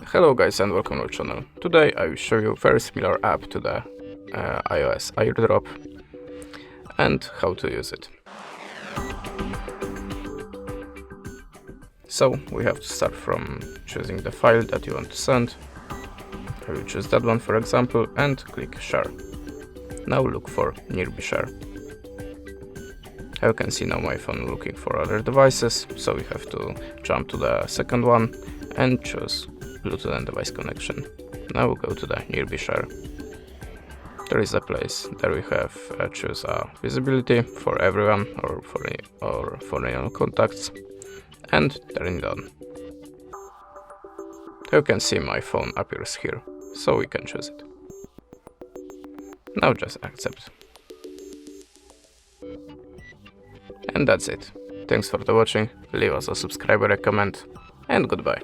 Hello guys and welcome to our channel. Today I will show you a very similar app to the iOS AirDrop and how to use it. So we have to start from choosing the file that you want to send. I will choose that one for example and click share. Now look for nearby share. You can see now my phone looking for other devices, so we have to jump to the second one and choose Bluetooth and device connection. Now we'll go to the nearby share. There is a place there we have choose visibility for everyone or for any contacts, and turn it on. You can see my phone appears here, so we can choose it. Now just accept. And that's it. Thanks for watching, leave us a subscribe or a comment, and goodbye.